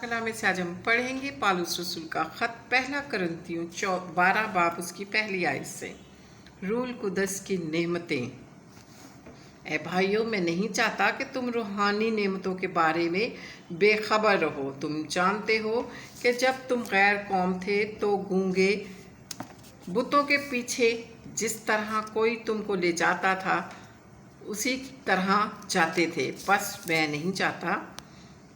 कलाम से आज हम पढ़ेंगे पालूस रसूल का ख़त पहला करंथियों 12 बाब उसकी पहली आयत से। रूल कुदस की नेमतें। ए भाइयों, मैं नहीं चाहता कि तुम रूहानी नेमतों के बारे में बेखबर रहो। तुम जानते हो कि जब तुम गैर कौम थे तो गूंगे बुतों के पीछे जिस तरह कोई तुमको ले जाता था उसी तरह जाते थे। बस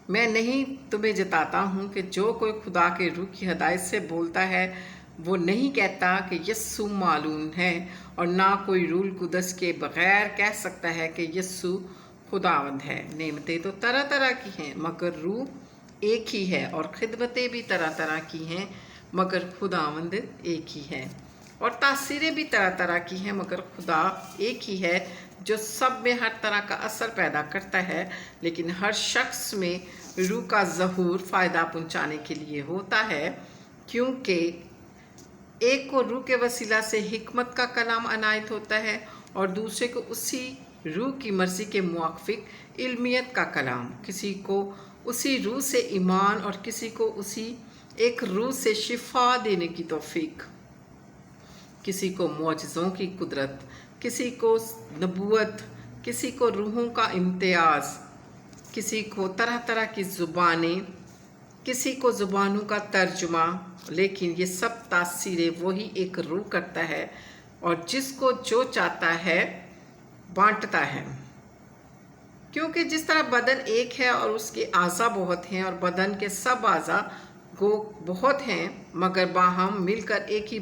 मैं नहीं तुम्हें जताता हूँ कि जो कोई खुदा के रूह की हदायत से बोलता है वो नहीं कहता कि यस्सु मालूम है, और ना कोई रूल कुदस के बगैर कह सकता है कि यस्सु खुदावंद है। नेमतें तो तरह तरह की हैं मगर रूह एक ही है, और खिदमतें भी तरह तरह की हैं मगर खुदावंद एक ही है, और तासीरें भी तरह तरह की हैं मगर खुदा एक ही है जो सब में हर तरह का असर पैदा करता है। लेकिन हर शख्स में रूह का ज़हूर फ़ायदा पहुंचाने के लिए होता है, क्योंकि एक को रूह के वसीला से हिकमत का कलाम अनायत होता है और दूसरे को उसी रूह की मर्ज़ी के मुआफ़िक इल्मियत का कलाम। किसी को उसी रूह से ईमान और किसी को उसी एक रूह से शिफा देने की तौफीक, किसी को मौजज़ों की कुदरत, किसी को नबूवत, किसी को रूहों का इम्तियाज़, किसी को तरह तरह की ज़ुबानें, किसी को ज़ुबानों का तर्जुमा। लेकिन ये सब तासीरें वही एक रूह करता है और जिसको जो चाहता है बांटता है। क्योंकि जिस तरह बदन एक है और उसके आज़ा बहुत हैं और बदन के सब आज़ा बहुत हैं मगर बाहम मिलकर एक ही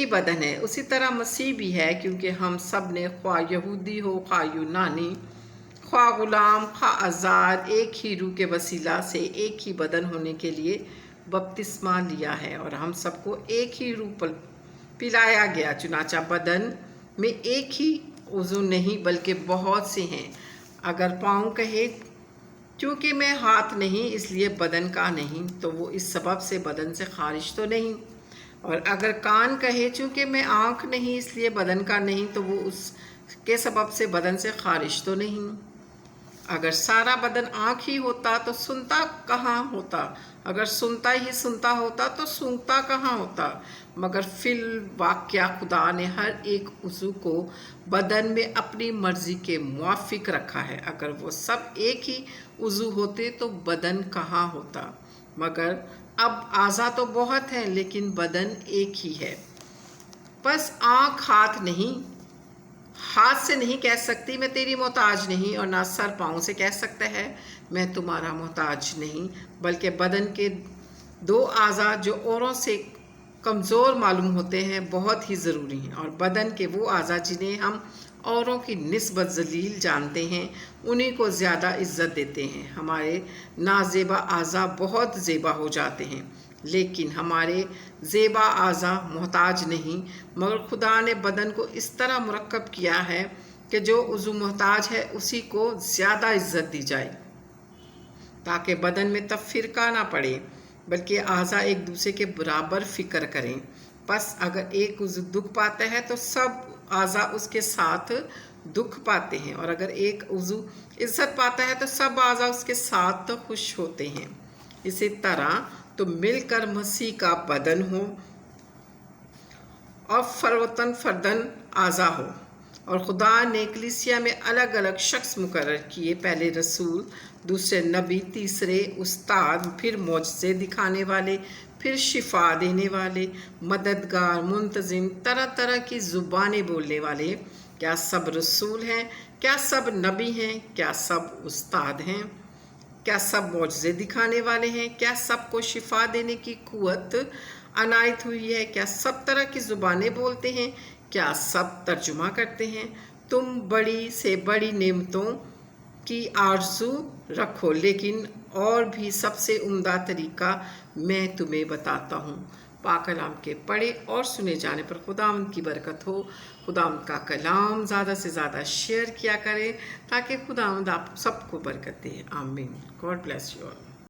बदन है, उसी तरह मसीह भी है। क्योंकि हम सब ने ख्वाह यहूदी हो ख्वाह यूनानी, ख्वाह गुलाम ख्वाह आज़ाद, एक ही रूह के वसीला से एक ही बदन होने के लिए बपतिस्मा लिया है, और हम सबको एक ही रूह पिलाया गया। चुनाचा बदन में एक ही उज़ू नहीं बल्कि बहुत से हैं। अगर पाँव कहे क्योंकि मैं हाथ नहीं इसलिए बदन का नहीं, तो वो इस सबब से बदन से खारिज तो नहीं। और अगर कान कहे चूँकि मैं आँख नहीं इसलिए बदन का नहीं, तो वो उसके सबब से बदन से खारिज तो नहीं। अगर सारा बदन आँख ही होता तो सुनता कहाँ होता, अगर सुनता ही सुनता होता तो सूंघता कहाँ होता। मगर फिल वाक़या खुदा ने हर एक उज़ू को बदन में अपनी मर्ज़ी के मुआफ़िक रखा है। अगर वो सब एक ही उज़ू होते तो बदन कहाँ होता। मगर अब आज़ा तो बहुत हैं लेकिन बदन एक ही है। बस आँख हाथ से नहीं कह सकती मैं तेरी मोहताज नहीं, और ना सर पाँव से कह सकता है मैं तुम्हारा मोहताज नहीं, बल्कि बदन के दो आज़ा जो औरों से कमज़ोर मालूम होते हैं बहुत ही ज़रूरी हैं। और बदन के वो आज़ा जिन्हें हम औरों की निस्बत ज़लील जानते हैं उन्हीं को ज़्यादा इज़्ज़त देते हैं। हमारे नाज़ेबा आज़ा बहुत ज़ेबा हो जाते हैं, लेकिन हमारे ज़ेबा आज़ा मोहताज नहीं, मगर खुदा ने बदन को इस तरह मुरक्कब किया है कि जो उज़ू मोहताज है उसी को ज़्यादा इज़्ज़त दी जाए, ताकि बदन में तफ़रीक़ा ना पड़े बल्कि आज़ा एक दूसरे के बराबर फ़िक्र करें। बस अगर एक उज़ू दुख पाता है तो सब आज़ा उसके साथ दुख पाते हैं, और अगर एक उज़ू इज़्ज़त पाता है तो सब आज़ा उसके साथ खुश होते हैं। इसी तरह तो मिलकर मसीह का बदन हो और फर्दन आज़ा हो। और खुदा ने कलीसिया में अलग अलग शख्स मुकर्रर किए, पहले रसूल, दूसरे नबी, तीसरे उस्ताद, फिर मौजज़े दिखाने वाले, फिर शिफा देने वाले, मददगार, मुंतज़िम, तरह तरह की ज़ुबानें बोलने वाले। क्या सब रसूल हैं? क्या सब नबी हैं? क्या सब उस्ताद हैं? क्या सब मौजज़े दिखाने वाले हैं? क्या सबको शिफा देने की कुव्वत अनायत हुई है? क्या सब तरह की ज़ुबानें बोलते हैं? क्या सब तर्जुमा करते हैं? तुम बड़ी से बड़ी नेमतों की आरज़ू रखो, लेकिन और भी सबसे उम्दा तरीका मैं तुम्हें बताता हूँ। पाक कलाम के पढ़े और सुने जाने पर खुदावंद की बरकत हो। खुदावंद का कलाम ज़्यादा से ज़्यादा शेयर किया करें ताकि खुदावंद आप सबको बरकत दे। आमीन। God bless you all.